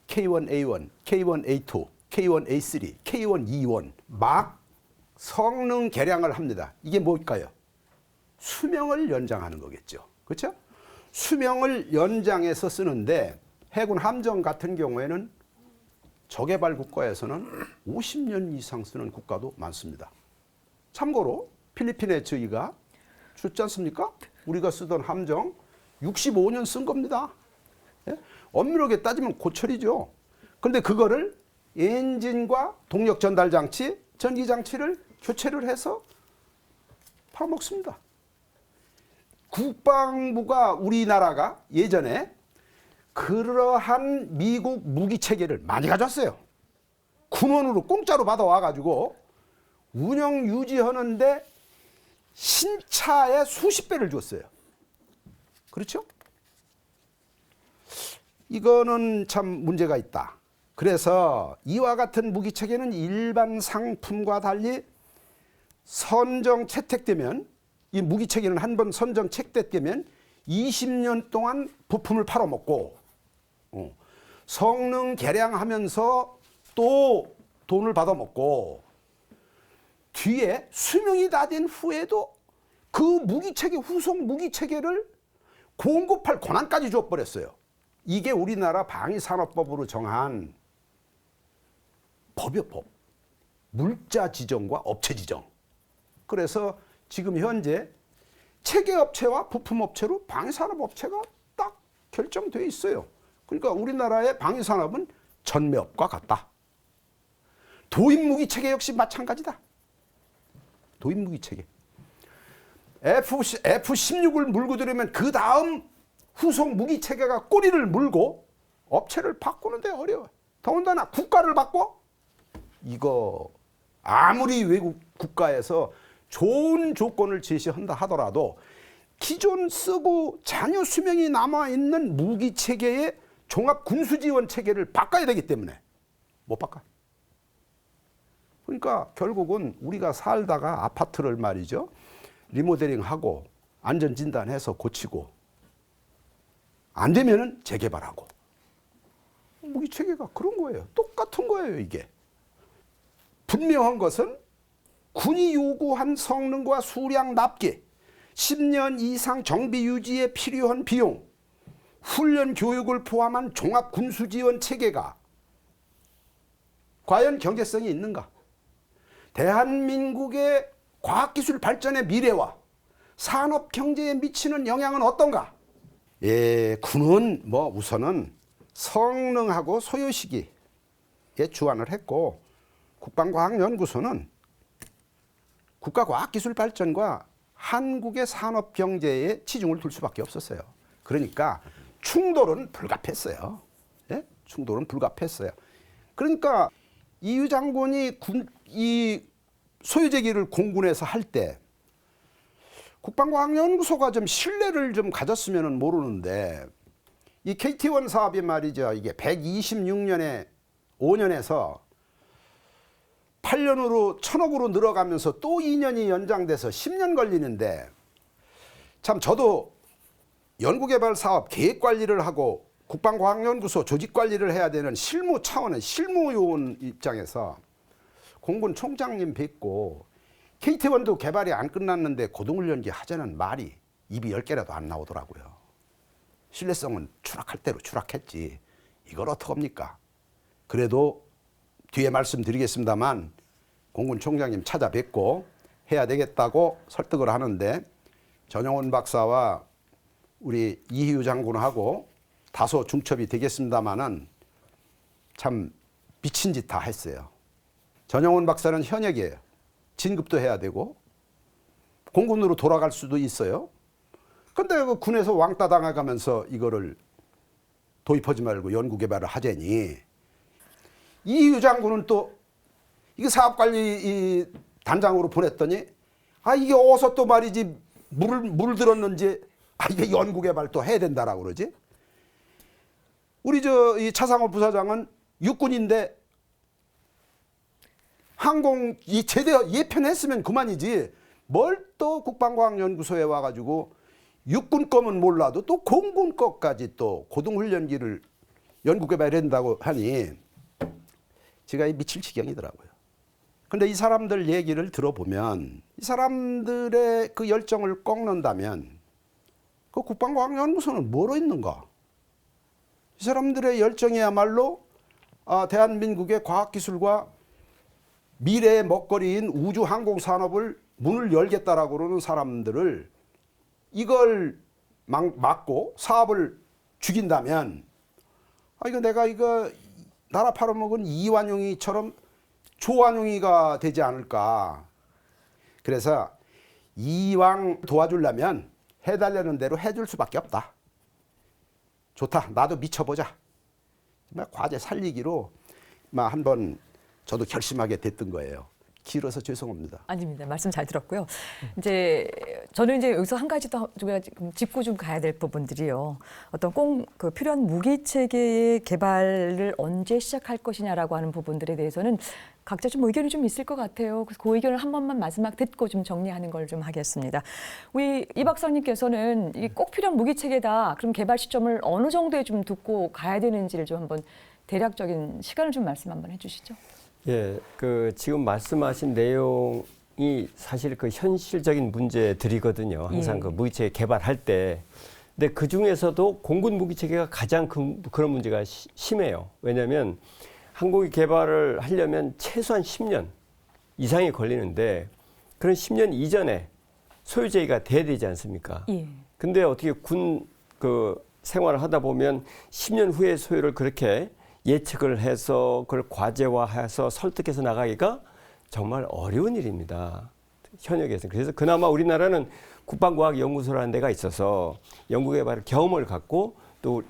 K1A1, K1A2, K1A3, K1E1 막 성능 개량을 합니다. 이게 뭘까요? 수명을 연장하는 거겠죠. 그렇죠? 수명을 연장해서 쓰는데 해군 함정 같은 경우에는 저개발 국가에서는 50년 이상 쓰는 국가도 많습니다. 참고로 필리핀에 저희가 줬지 않습니까? 우리가 쓰던 함정 65년 쓴 겁니다. 예? 엄밀하게 따지면 고철이죠. 그런데 그거를 엔진과 동력 전달 장치, 전기 장치를 교체를 해서 팔아먹습니다. 국방부가 우리나라가 예전에 그러한 미국 무기 체계를 많이 가져왔어요. 군원으로 공짜로 받아와가지고 운영 유지하는데 신차의 수십 배를 줬어요. 그렇죠? 이거는 참 문제가 있다. 그래서 이와 같은 무기 체계는 일반 상품과 달리 선정 채택되면, 이 무기 체계는 한 번 선정 채택되면 20년 동안 부품을 팔아먹고 성능 개량하면서 또 돈을 받아먹고 뒤에 수명이 다 된 후에도 그 무기체계, 후속 무기체계를 공급할 권한까지 줘버렸어요. 이게 우리나라 방위산업법으로 정한 법이요, 법. 물자 지정과 업체 지정. 그래서 지금 현재 체계업체와 부품업체로 방위산업업체가 딱 결정돼 있어요. 그러니까 우리나라의 방위산업은 전매업과 같다. 도입무기체계 역시 마찬가지다. 도입무기체계. F-16을 물고 들으면 그 다음 후속 무기체계가 꼬리를 물고 업체를 바꾸는데 어려워. 더군다나 국가를 바꿔? 이거 아무리 외국 국가에서 좋은 조건을 제시한다 하더라도 기존 쓰고 잔여 수명이 남아있는 무기체계의 종합군수지원 체계를 바꿔야 되기 때문에 못 바꿔. 그러니까 결국은 우리가 살다가 아파트를 말이죠, 리모델링하고 안전진단해서 고치고 안 되면은 재개발하고, 무기체계가 그런 거예요. 똑같은 거예요. 이게 분명한 것은 군이 요구한 성능과 수량 납기, 10년 이상 정비 유지에 필요한 비용, 훈련 교육을 포함한 종합군수지원 체계가 과연 경제성이 있는가? 대한민국의 과학기술 발전의 미래와 산업 경제에 미치는 영향은 어떤가? 예, 군은 뭐 우선은 성능하고 소요 시기에 주안을 했고, 국방과학연구소는 국가과학기술 발전과 한국의 산업 경제에 치중을 둘 수밖에 없었어요. 그러니까 충돌은 불가피했어요. 예? 충돌은 불가피했어요. 그러니까 이유 장군이 이 소유제기를 공군에서 할 때 국방과학연구소가 좀 신뢰를 좀 가졌으면 모르는데, 이 KT1 사업이 말이죠, 이게 126년에 5년에서 8년으로 1000억으로 늘어가면서 또 2년이 연장돼서 10년 걸리는데, 참 저도 연구개발 사업 계획 관리를 하고 국방과학연구소 조직 관리를 해야 되는 실무 차원의 실무요원 입장에서 공군 총장님 뵙고 KT1도 개발이 안 끝났는데 고등훈련기 하자는 말이 입이 10개라도 안 나오더라고요. 신뢰성은 추락할 대로 추락했지. 이걸 어떡합니까? 그래도 뒤에 말씀드리겠습니다만 공군 총장님 찾아뵙고 해야 되겠다고 설득을 하는데, 전용훈 박사와 우리 이희우 장군하고 다소 중첩이 되겠습니다마는 참 미친 짓 다 했어요. 전용훈 박사는 현역이에요. 진급도 해야 되고 공군으로 돌아갈 수도 있어요. 근데 그 군에서 왕따 당해가면서 이거를 도입하지 말고 연구개발을 하자니, 이희우 장군은 또 이거 사업관리 단장으로 보냈더니, 아 이게 어디서 또 말이지 물을 들었는지, 아 이게 연구개발 또 해야 된다라고 그러지. 우리 이 차상호 부사장은 육군인데 항공 제대 예편했으면 그만이지, 뭘 또 국방과학연구소에 와가지고 육군 거면 몰라도 또 공군 거까지 또 고등훈련기를 연구개발한다고 하니 제가 미칠 지경이더라고요. 근데 이 사람들 얘기를 들어보면 이 사람들의 그 열정을 꺾는다면 그 국방과학연구소는 뭐로 있는가? 이 사람들의 열정이야말로 대한민국의 과학기술과 미래의 먹거리인 우주 항공 산업을 문을 열겠다라고 그러는 사람들을 이걸 막고 사업을 죽인다면 이거 내가 이거 나라 팔아먹은 이완용이처럼 조완용이가 되지 않을까. 그래서 이왕 도와주려면 해달라는 대로 해줄 수밖에 없다. 좋다. 나도 미쳐보자. 과제 살리기로 한번 저도 결심하게 됐던 거예요. 길어서 죄송합니다. 아닙니다. 말씀 잘 들었고요. 이제 저는 이제 여기서 한 가지 더 짚고 좀 가야 될 부분들이요. 어떤 꼭 그 필요한 무기 체계의 개발을 언제 시작할 것이냐라고 하는 부분들에 대해서는 각자 좀 의견이 좀 있을 것 같아요. 그래서 그 의견을 한 번만 마지막 듣고 좀 정리하는 걸 좀 하겠습니다. 우리 이 박사님께서는 이 꼭 필요한 무기 체계다. 그럼 개발 시점을 어느 정도에 좀 두고 가야 되는지를 좀 한번 대략적인 시간을 좀 말씀 한번 해주시죠. 예, 지금 말씀하신 내용이 사실 그 현실적인 문제들이거든요. 항상 예. 그 무기체계 개발할 때. 근데 그 중에서도 공군 무기체계가 가장 그런 문제가 심해요. 왜냐하면 항공기 개발을 하려면 최소한 10년 이상이 걸리는데 그런 10년 이전에 소유제의가 돼야 되지 않습니까? 예. 근데 어떻게 군 생활을 하다 보면 10년 후에 소유를 그렇게 예측을 해서 그걸 과제화해서 설득해서 나가기가 정말 어려운 일입니다. 현역에서. 그래서 그나마 우리나라는 국방과학연구소라는 데가 있어서 연구개발 경험을 갖고 또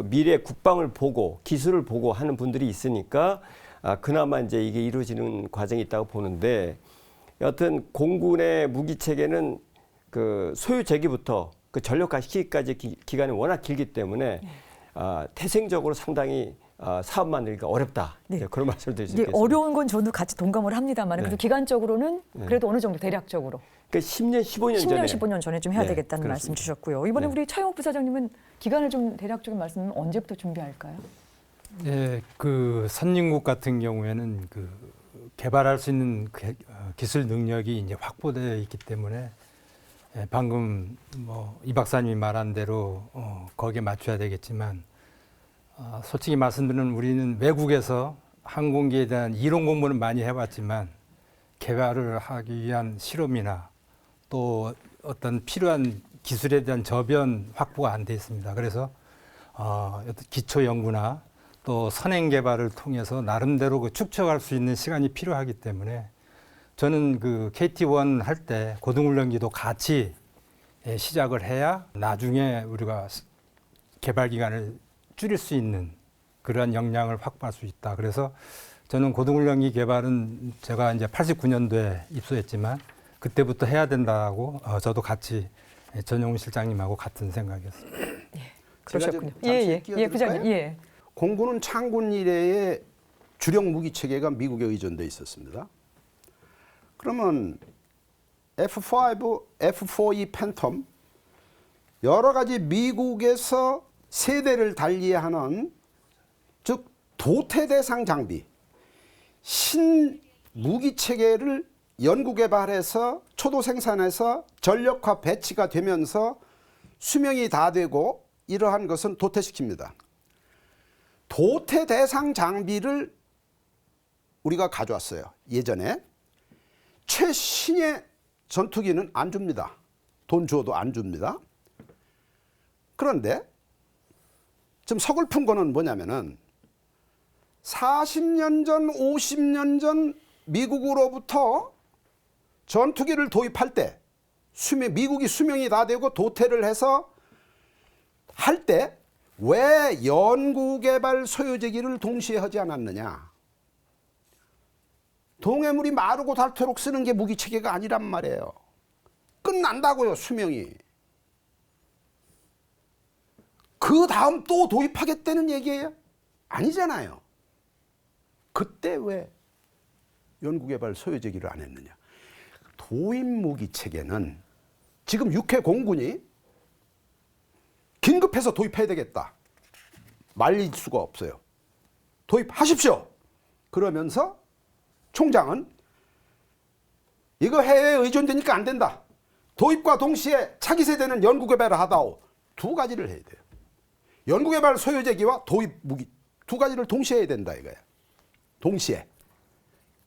미래 국방을 보고 기술을 보고 하는 분들이 있으니까 그나마 이제 이게 이루어지는 과정이 있다고 보는데 여하튼 공군의 무기 체계는 그 소유 제기부터 그 전력화 시기까지 기간이 워낙 길기 때문에 태생적으로 상당히 사업 만들기가 어렵다. 네. 그런 말씀을 드릴 수 네, 있겠습니다. 어려운 건 저도 같이 동감을 합니다만 네. 그래도 기간적으로는 그래도 어느 정도 대략적으로 그러니까 10년, 15년 10년, 전에 15년 전에 좀 해야 네, 되겠다는 그렇습니다. 말씀 주셨고요. 이번에 네. 우리 차영욱 부사장님은 기간을 좀 대략적인 말씀은 언제부터 준비할까요? 예, 그 선진국 같은 경우에는 그 개발할 수 있는 기술 능력이 이제 확보되어 있기 때문에 방금 이 박사님이 말한 대로 거기에 맞춰야 되겠지만 솔직히 말씀드리면 우리는 외국에서 항공기에 대한 이론 공부는 많이 해봤지만 개발을 하기 위한 실험이나 또 어떤 필요한 기술에 대한 저변 확보가 안 돼 있습니다. 그래서 어떤 기초 연구나 또 선행 개발을 통해서 나름대로 그 축적할 수 있는 시간이 필요하기 때문에 저는 그 KT1 할 때 고등훈련기도 같이 시작을 해야 나중에 우리가 개발 기간을 줄일 수 있는 그러한 역량을 확보할 수 있다. 그래서 저는 고등훈련기 개발은 제가 이제 89년도에 입소했지만 그때부터 해야 된다고 저도 같이 전용훈 실장님하고 같은 생각이었습니다. 그러셨군요. 제가 좀 잠시 끼어들까요? 부장님. 예. 공군은 창군 이래의 주력 무기 체계가 미국에 의존돼 있었습니다. 그러면 F5, F4E 팬텀 여러 가지 미국에서 세대를 달리하는 즉 도태 대상 장비 신 무기 체계를 연구 개발해서 초도 생산해서 전력화 배치가 되면서 수명이 다 되고 이러한 것은 도태시킵니다. 도태 대상 장비를 우리가 가져왔어요. 예전에 최신의 전투기는 안 줍니다. 돈 줘도 안 줍니다. 그런데 좀 서글픈 거는 뭐냐면은 40년 전, 50년 전 미국으로부터 전투기를 도입할 때 미국이 수명이 다 되고 도태를 해서 할 때 왜 연구개발 소유제기를 동시에 하지 않았느냐. 동해물이 마르고 닳도록 쓰는 게 무기체계가 아니란 말이에요. 끝난다고요, 수명이. 그 다음 또 도입하겠다는 얘기예요? 아니잖아요. 그때 왜 연구개발 소유제기를 안 했느냐. 도입 무기체계는 지금 육해 공군이 긴급해서 도입해야 되겠다. 말릴 수가 없어요. 도입하십시오. 그러면서 총장은 이거 해외에 의존되니까 안 된다. 도입과 동시에 차기 세대는 연구개발을 하다오. 두 가지를 해야 돼요. 연구개발 소요제기와 도입 무기 두 가지를 동시에 해야 된다 이거야. 동시에.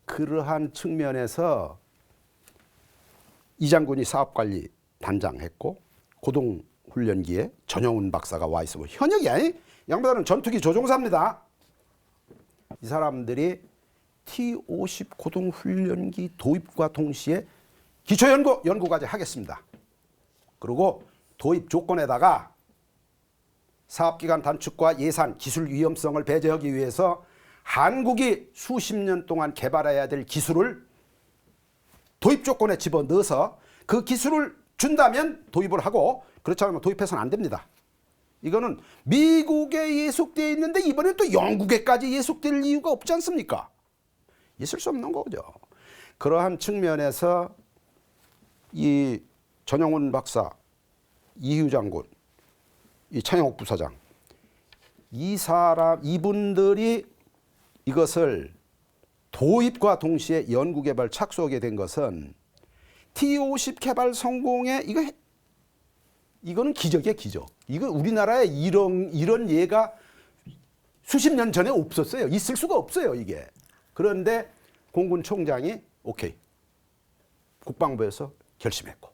그러한 측면에서 이 장군이 사업관리 단장했고 고동훈련기에 전영훈 박사가 와 있어. 현역이야. 양반은 전투기 조종사입니다. 이 사람들이 T-50 고동훈련기 도입과 동시에 기초연구까지 하겠습니다. 그리고 도입 조건에다가 사업기간 단축과 예산, 기술 위험성을 배제하기 위해서 한국이 수십 년 동안 개발해야 될 기술을 도입 조건에 집어넣어서 그 기술을 준다면 도입을 하고 그렇지 않으면 도입해서는 안 됩니다. 이거는 미국에 예속되어 있는데 이번엔 또 영국에까지 예속될 이유가 없지 않습니까? 있을 수 없는 거죠. 그러한 측면에서 이 전영훈 박사, 이휴 장군, 이 차영옥 부사장 이분들이 이것을 도입과 동시에 연구개발 착수하게 된 것은 T-50 개발 성공에 이거는 기적이에요, 기적. 이거 우리나라에 이런 예가 수십 년 전에 없었어요. 있을 수가 없어요, 이게. 그런데 공군 총장이 오케이. 국방부에서 결심했고.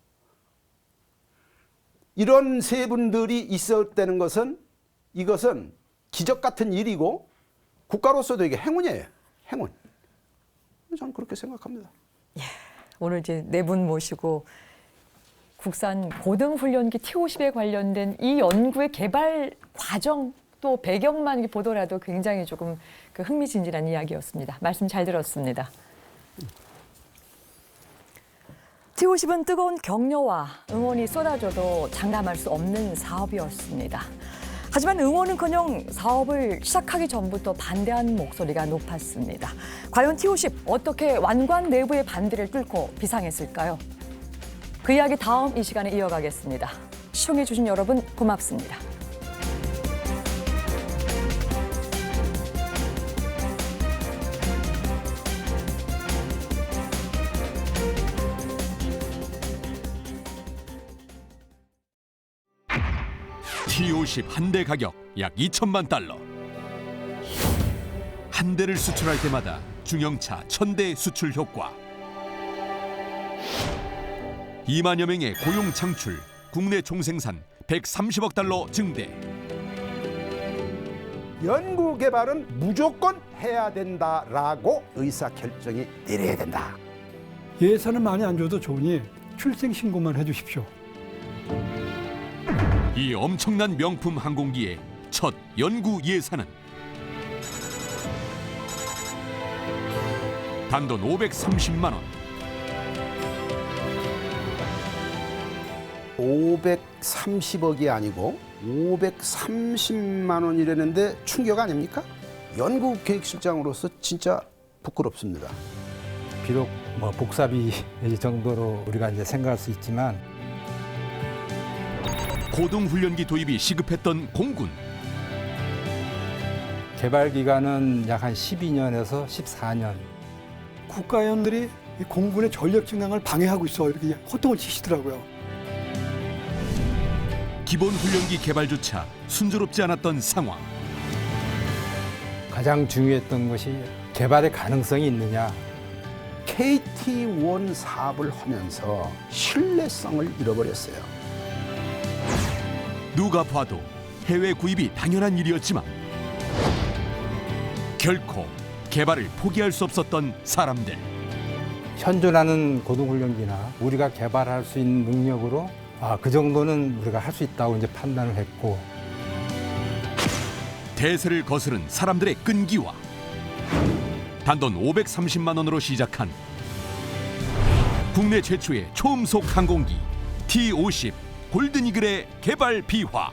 이런 세 분들이 있었다는 것은 이것은 기적 같은 일이고 국가로서도 이게 행운이에요. 행운. 저는 그렇게 생각합니다. 오늘 이제 네 분 모시고 국산 고등훈련기 T-50에 관련된 이 연구의 개발 과정 또 배경만 보더라도 굉장히 조금 흥미진진한 이야기였습니다. 말씀 잘 들었습니다. T-50은 뜨거운 격려와 응원이 쏟아져도 장담할 수 없는 사업이었습니다. 하지만 응원은커녕 사업을 시작하기 전부터 반대하는 목소리가 높았습니다. 과연 T-50 어떻게 완관 내부의 반대를 뚫고 비상했을까요? 그 이야기 다음 이 시간에 이어가겠습니다. 시청해 주신 여러분 고맙습니다. T-50 한 대 가격 약 2천만 달러. 한 대를 수출할 때마다 중형차 1,000대 수출 효과. 2만여 명의 고용 창출, 국내 총생산 130억 달러 증대. 연구 개발은 무조건 해야 된다라고 의사결정이 내려야 된다. 예산은 많이 안 줘도 좋으니 출생신고만 해주십시오. 이 엄청난 명품 항공기의 첫 연구 예산은 단돈 530만 원. 530억이 아니고 530만 원이라는데 충격 아닙니까? 연구계획실장으로서 진짜 부끄럽습니다. 비록 복사비 정도로 우리가 이제 생각할 수 있지만 고등훈련기 도입이 시급했던 공군. 개발 기간은 약 한 12년에서 14년. 국가위원들이 이 공군의 전력 증강을 방해하고 있어 이렇게 호통을 치시더라고요. 기본 훈련기 개발조차 순조롭지 않았던 상황. 가장 중요했던 것이 개발의 가능성이 있느냐. KT-1 사업을 하면서 신뢰성을 잃어버렸어요. 누가 봐도 해외 구입이 당연한 일이었지만 결코 개발을 포기할 수 없었던 사람들. 현존하는 고등훈련기나 우리가 개발할 수 있는 능력으로 그 정도는 우리가 할 수 있다고 이제 판단을 했고, 대세를 거스른 사람들의 끈기와 단돈 530만 원으로 시작한 국내 최초의 초음속 항공기 T-50 골든이글의 개발 비화.